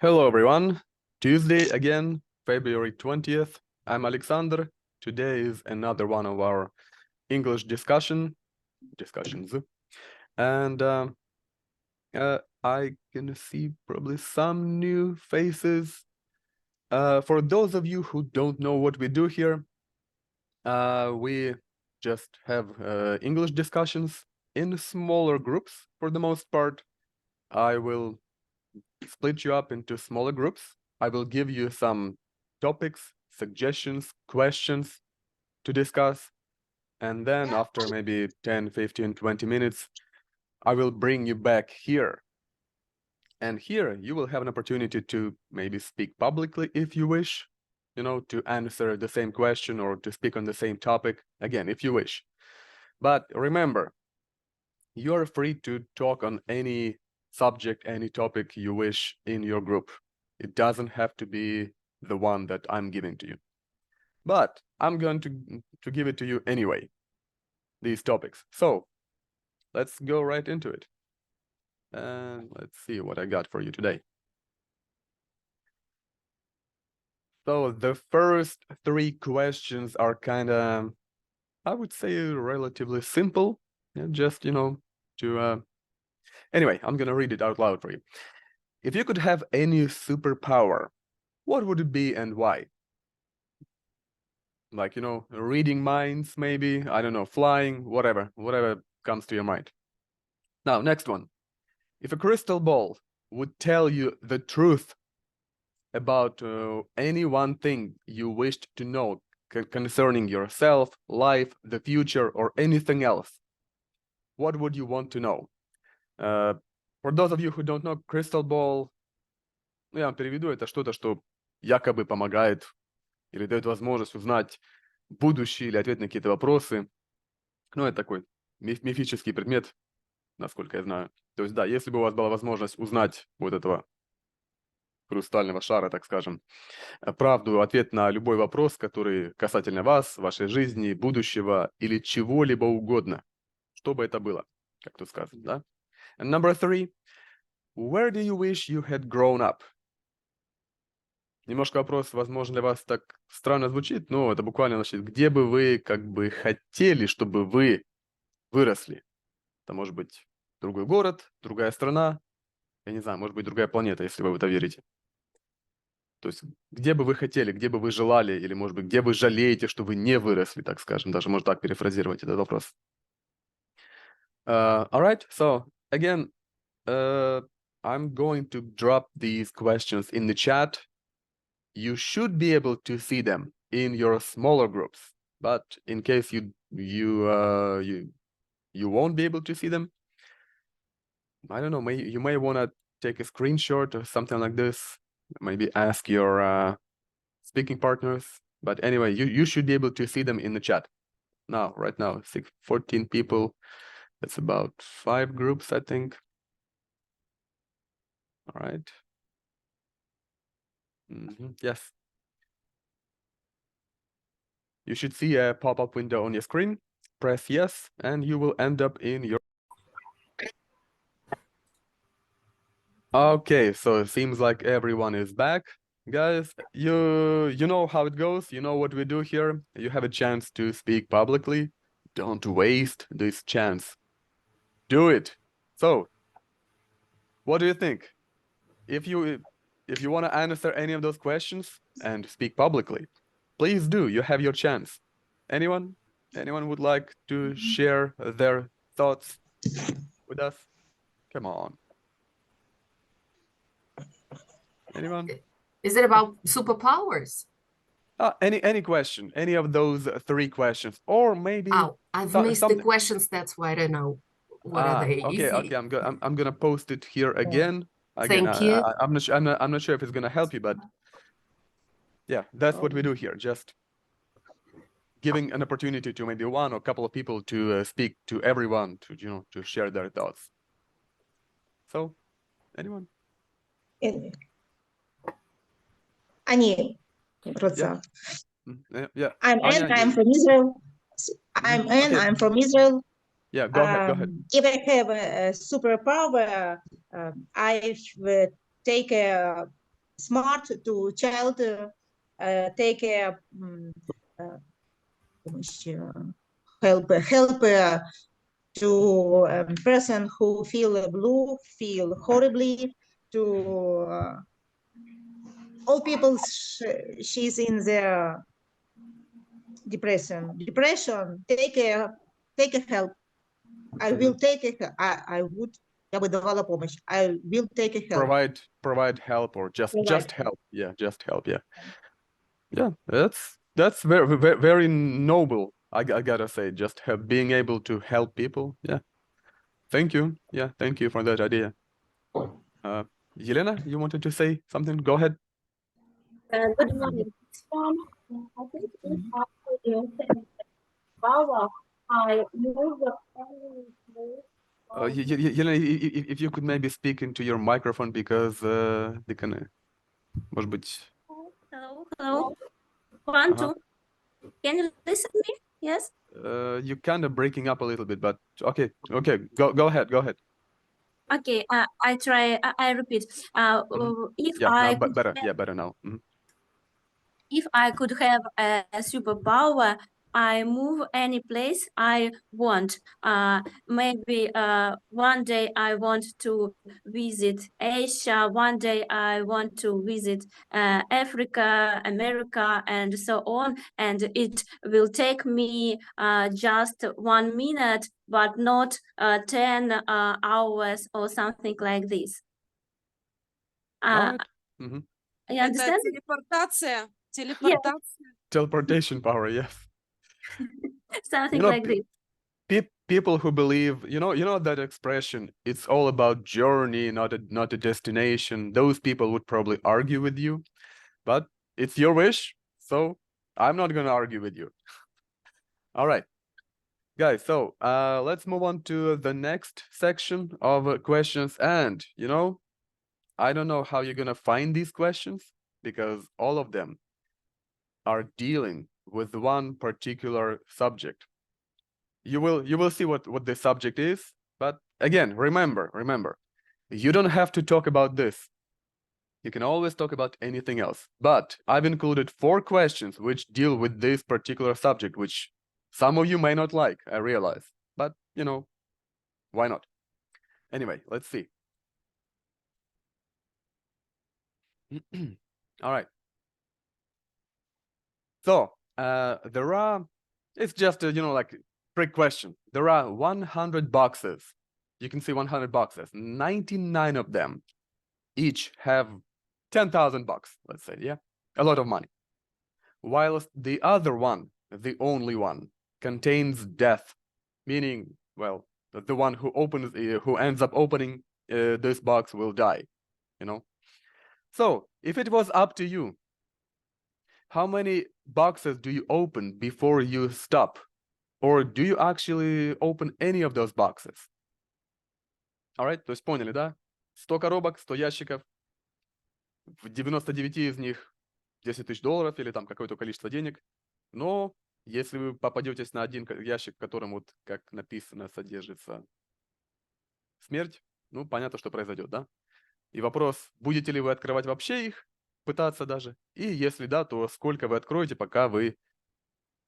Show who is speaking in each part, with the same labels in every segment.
Speaker 1: Hello
Speaker 2: everyone. Tuesday again, February 20th. I'm Alexander. Today is another one of our English discussions. And I can see probably some new faces. For those of you who don't know what we do here, we just have English discussions in smaller groups for the most part. I will split you up into smaller groups. I will give you some topics, suggestions, questions to discuss. And then after maybe 10, 15, 20 minutes, I will bring you back here. And here you will have an opportunity to maybe speak publicly if you wish, you know, to answer the same question or to speak on the same topic, again, if you wish. But remember, you're free to talk on any subject, any topic you wish in your group. It doesn't have to be the one that I'm giving to you. But I'm going to give it to you anyway, these topics. So let's go right into it. And let's see what I got for you today. So the first three questions are kind of, I would say, relatively simple. Yeah, just, you know, to... Anyway, I'm going to read it out loud for you. If you could have any superpower, what would it be and why? Like, you know, reading minds, maybe, I don't know, flying, whatever comes to your mind. Now, next one. If a crystal ball would tell you the truth about any one thing you wished to know concerning yourself, life, the future, or anything else, what would you want to know? For those of you who don't know, crystal ball, я вам переведу, это что-то, что якобы помогает или дает возможность узнать будущее или ответить на какие-то вопросы. Ну, это такой мифический предмет, насколько я знаю. То есть, да, если бы у вас была возможность узнать вот этого хрустального шара, так скажем, правду, ответ на любой вопрос, который касательно вас, вашей жизни, будущего или чего-либо угодно, что бы это было, как тут сказано, да? And number 3, where do you wish you had grown up? Немножко вопрос, возможно, для вас так странно звучит, но это буквально значит, где бы вы как бы хотели, чтобы вы выросли? Это может быть другой город, другая страна, я не знаю, может быть, другая планета, если вы в это верите. То есть где бы вы хотели, где бы вы желали, или, может быть, где вы жалеете, что вы не выросли, так скажем, даже можно так перефразировать этот вопрос. All right, so again, I'm going to drop these questions in the chat. You should be able to see them in your smaller groups, but in case you won't be able to see them, I don't know, you may want to take a screenshot or something like this. Maybe ask your speaking partners. But anyway, you should be able to see them in the chat. Now, right now, 14 people. That's about 5 groups, I think. All right. Yes. You should see a pop-up window on your screen. Press yes, and you will end up in your... Okay, so it seems like everyone is back. Guys, you know how it goes. You know what we do here. You have a chance to speak publicly. Don't waste this chance. Do it. So, what do you think? If you want to answer any of those questions and speak publicly, please do. You have your chance. Anyone would like to share their thoughts with us? Come on. Anyone?
Speaker 1: Is it about superpowers?
Speaker 2: Any question, any of those 3 questions, or maybe...
Speaker 1: Oh, I've missed the questions. That's why I don't know. What are they?
Speaker 2: Okay,
Speaker 1: Easy.
Speaker 2: okay. I'm gonna post it here again.
Speaker 1: Thank you.
Speaker 2: I'm not sure if it's gonna help you, but yeah, that's what we do here. Just giving an opportunity to maybe one or a couple of people to speak to everyone, to share their thoughts. So, anyone?
Speaker 3: Ani,
Speaker 2: yeah.
Speaker 3: I'm Anne. I'm from Israel. I'm Anne.
Speaker 2: Okay.
Speaker 3: I'm from Israel.
Speaker 2: Yeah, go ahead.
Speaker 3: If I have a superpower, I take a smart to child take a help to a person who feel blue, feel horribly, to all people she's in the depression. Take a help. I will take it. Я бы давала помощь. I will take a help.
Speaker 2: Provide help or just help. Yeah, just help. Yeah. Yeah, that's very, very, very noble. I gotta say, just being able to help people. Yeah. Thank you. Yeah, thank you for that idea. Yelena, you wanted to say something? Go ahead.
Speaker 4: Good morning. I think if I could power, I move any place.
Speaker 2: Yelena, if you could maybe speak into your microphone because they can, может быть.
Speaker 4: Hello. 1, 2. Can you listen to me? Yes.
Speaker 2: You kind of breaking up a little bit, but okay. Go ahead.
Speaker 4: Okay. I try. I repeat. If
Speaker 2: Yeah,
Speaker 4: I
Speaker 2: now,
Speaker 4: could
Speaker 2: better.
Speaker 4: have,
Speaker 2: Yeah, better now.
Speaker 4: if I could have a superpower, I move any place I want. Maybe one day I want to visit Asia, one day I want to visit Africa, America, and so on. And it will take me just 1 minute, but not 10 hours or something like this.
Speaker 2: All right.
Speaker 4: You understand?
Speaker 5: Телепортация.
Speaker 2: Teleportation power, yes.
Speaker 4: Something like this.
Speaker 2: People who believe, you know that expression, it's all about journey, not a destination. Those people would probably argue with you, but it's your wish, so I'm not gonna argue with you. All right, guys, so let's move on to the next section of questions. And I don't know how you're gonna find these questions because all of them are dealing with one particular subject. You will see what the subject is, but again, remember, you don't have to talk about this. You can always talk about anything else. But I've included 4 questions which deal with this particular subject, which some of you may not like, I realize, but why not? Anyway, let's see. All right. So it's just a, like trick question. There are 100 boxes. You can see 100 boxes. 99 of them each have 10,000 bucks, let's say, yeah? A lot of money. Whilst the other one, the only one, contains death, meaning, well, the one who ends up opening this box will die, So, if it was up to you, how many boxes do you open before you stop? Or do you actually open any of those boxes? All right, то есть поняли, да? 100 коробок, 100 ящиков. В 99 из них $10 000 или там какое-то количество денег. Но если вы попадетесь на один ящик, в котором, вот как написано, содержится смерть, понятно, что произойдет, да? И вопрос, будете ли вы открывать вообще их, пытаться даже? И если да, то сколько вы откроете, пока вы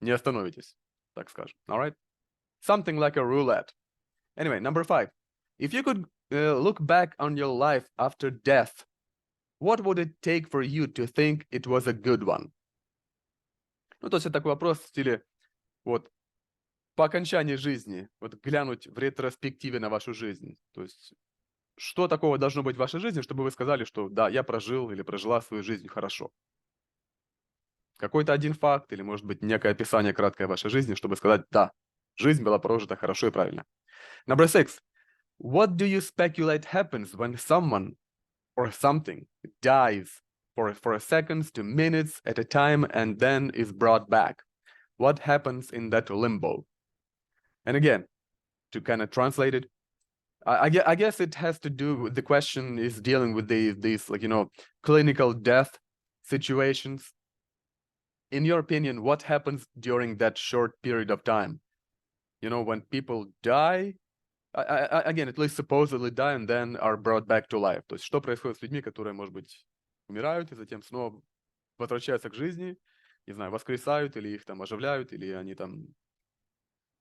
Speaker 2: не остановитесь, так скажем. All right? Something like a roulette. Anyway, number 5. If you could look back on your life after death, what would it take for you to think it was a good one? То есть это такой вопрос в стиле, вот, по окончании жизни, вот глянуть в ретроспективе на вашу жизнь. То есть, что такого должно быть в вашей жизни, чтобы вы сказали, что да, я прожил или прожила свою жизнь хорошо? Какой-то один факт или, может быть, некое описание краткое вашей жизни, чтобы сказать, да, жизнь была прожита хорошо и правильно. Number 6. What do you speculate happens when someone or something dies for seconds to minutes at a time and then is brought back? What happens in that limbo? And again, to kind of translate it, I guess it has to do with the question is dealing with these like, clinical death situations. In your opinion, what happens during that short period of time? When people die, again, at least supposedly die and then are brought back to life. То есть, что происходит с людьми, которые, может быть, умирают и затем снова возвращаются к жизни, не знаю, воскресают или их там оживляют, или они там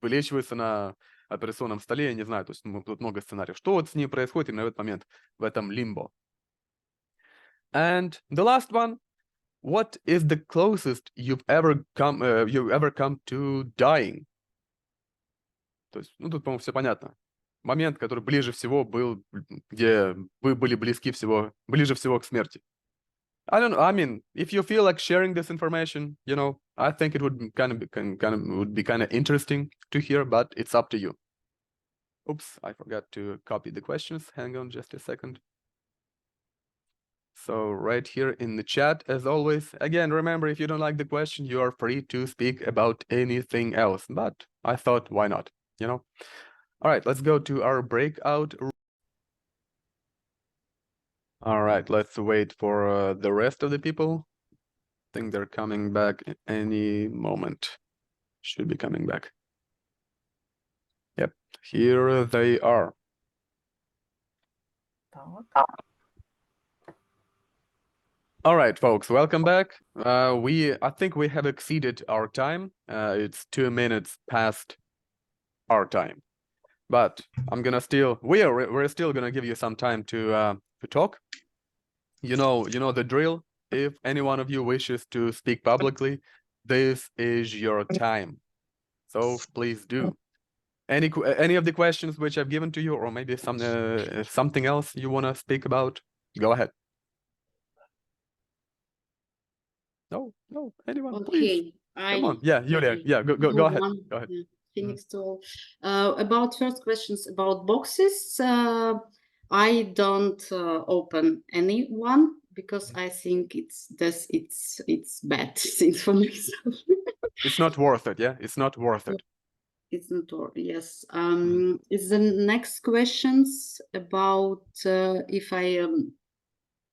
Speaker 2: вылечиваются на операционном столе, я не знаю, то есть тут много сценариев. Что вот с ней происходит именно в этот момент, в этом лимбо? And the last one, what is the closest you've ever come to dying? То есть, ну тут, по-моему, все понятно. Момент, который ближе всего был, где вы были ближе всего к смерти. I don't know. I mean, if you feel like sharing this information, you know, I think it would be kind of interesting to hear, but it's up to you. Oops, I forgot to copy the questions. Hang on just a second. So right here in the chat, as always, again, remember, if you don't like the question, you are free to speak about anything else. But I thought, why not? You know? All right, let's go to our breakout. All right, let's wait for the rest of the people. I think they're coming back any moment. Should be coming back. Yep, here they are. All right, folks, welcome back. I think we have exceeded our time. It's 2 minutes past our time, but I'm gonna we're still gonna give you some time to talk. You know the drill. If any one of you wishes to speak publicly, this is your time. So please do. Any of the questions which I've given to you, or maybe something else you want to speak about, go ahead. No, anyone, please. Come on. Yeah, Yulia. Yeah, go ahead. Go ahead.
Speaker 6: Phoenix tool. About first questions about boxes, I don't open any one because I think it's bad thing for myself.
Speaker 2: It's not worth it. Yeah, it's not worth it.
Speaker 6: It's not worth. Yes. Is the next questions about if I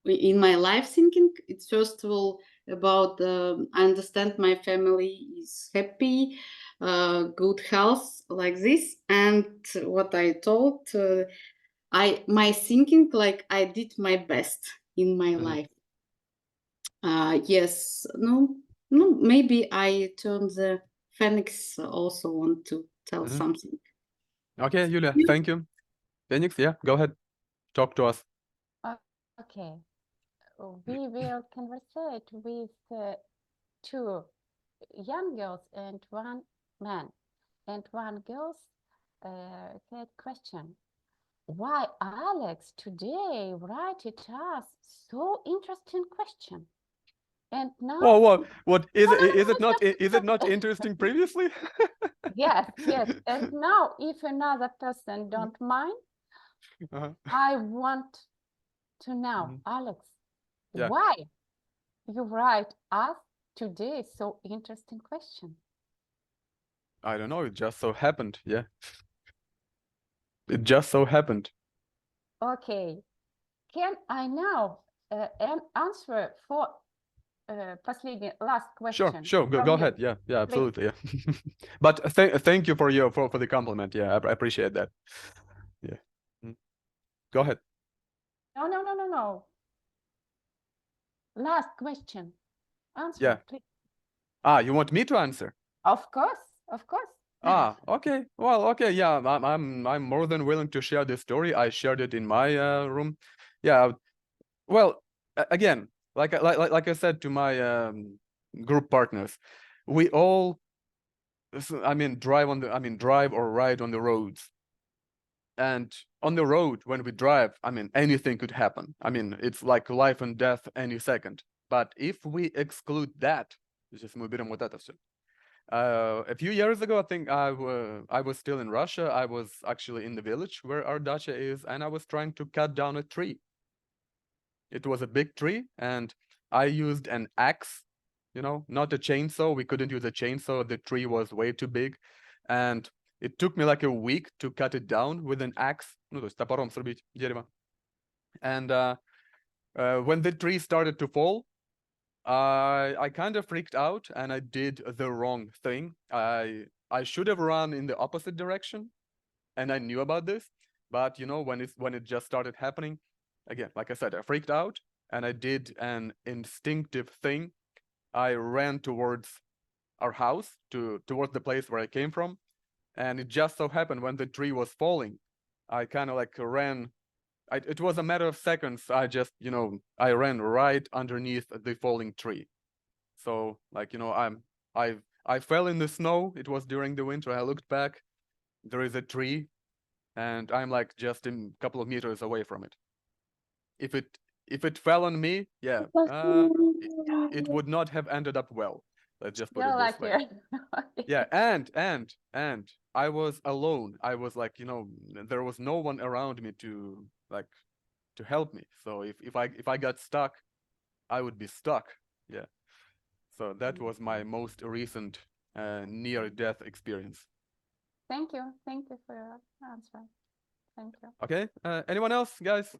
Speaker 6: in my life thinking? It's first of all about I understand my family is happy, good health like this, and what I told my thinking like I did my best in my life. Yes, no, maybe I turn the Phoenix also want to tell something.
Speaker 2: Okay, Yulia, thank you. Phoenix, yeah, go ahead. Talk to us.
Speaker 7: Okay. We will conversate with 2 young girls and 1 man. And one girl said question, why Alex today write us so interesting question? And now
Speaker 2: what is it not interesting previously?
Speaker 7: yes. And now if another person don't mind, I want to know, Alex, why you write us today so interesting question?
Speaker 2: I don't know, it just so happened, yeah. It just so happened.
Speaker 7: Okay. Can I now an answer for last question?
Speaker 2: Sure, go ahead. Yeah, absolutely, yeah. But thank you for the compliment. Yeah, I appreciate that. Yeah. Go ahead.
Speaker 7: No. Last question. Answer, please.
Speaker 2: You want me to answer?
Speaker 7: Of course.
Speaker 2: Okay. Well, okay. Yeah, I'm more than willing to share this story. I shared it in my room. Yeah. Well, again, like I said to my group partners, we all, drive or ride on the roads. And on the road, when we drive, anything could happen. It's like life and death any second. But if we exclude that, a few years ago, I think I was still in Russia. I was actually in the village where our dacha is, and I was trying to cut down a tree. It was a big tree, and I used an axe, not a chainsaw. We couldn't use a chainsaw. The tree was way too big. And it took me like a week to cut it down with an axe. Ну, то есть топором срубить дерево. And when the tree started to fall, I kind of freaked out and I did the wrong thing. I should have run in the opposite direction, and I knew about this. But when it just started happening, again, like I said, I freaked out and I did an instinctive thing. I ran towards our house, towards the place where I came from. And it just so happened when the tree was falling, I kind of like ran. It was a matter of seconds. I just, I ran right underneath the falling tree. So like, I fell in the snow. It was during the winter. I looked back. There is a tree, and I'm like just a couple of meters away from it. If it fell on me, yeah, it would not have ended up well. Let's just put it this way. Yeah, and I was alone. I was like, there was no one around me to help me. So if I got stuck, I would be stuck. Yeah. So that was my most recent near-death experience.
Speaker 7: Thank you for your answer. Thank you.
Speaker 2: Okay. Anyone else, guys?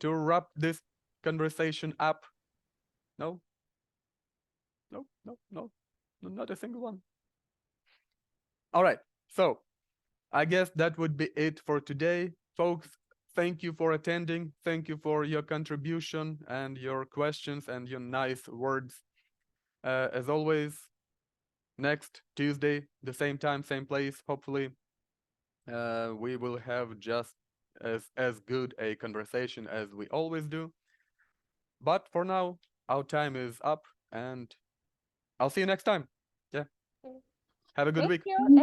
Speaker 2: To wrap this conversation up? No? No, not a single one. All right. So I guess that would be it for today, folks. Thank you for attending. Thank you for your contribution and your questions and your nice words. As always, next Tuesday, the same time, same place, hopefully, we will have just as good a conversation as we always do. But for now, our time is up, and I'll see you next time. Yeah. Have a good week.
Speaker 7: Thank you.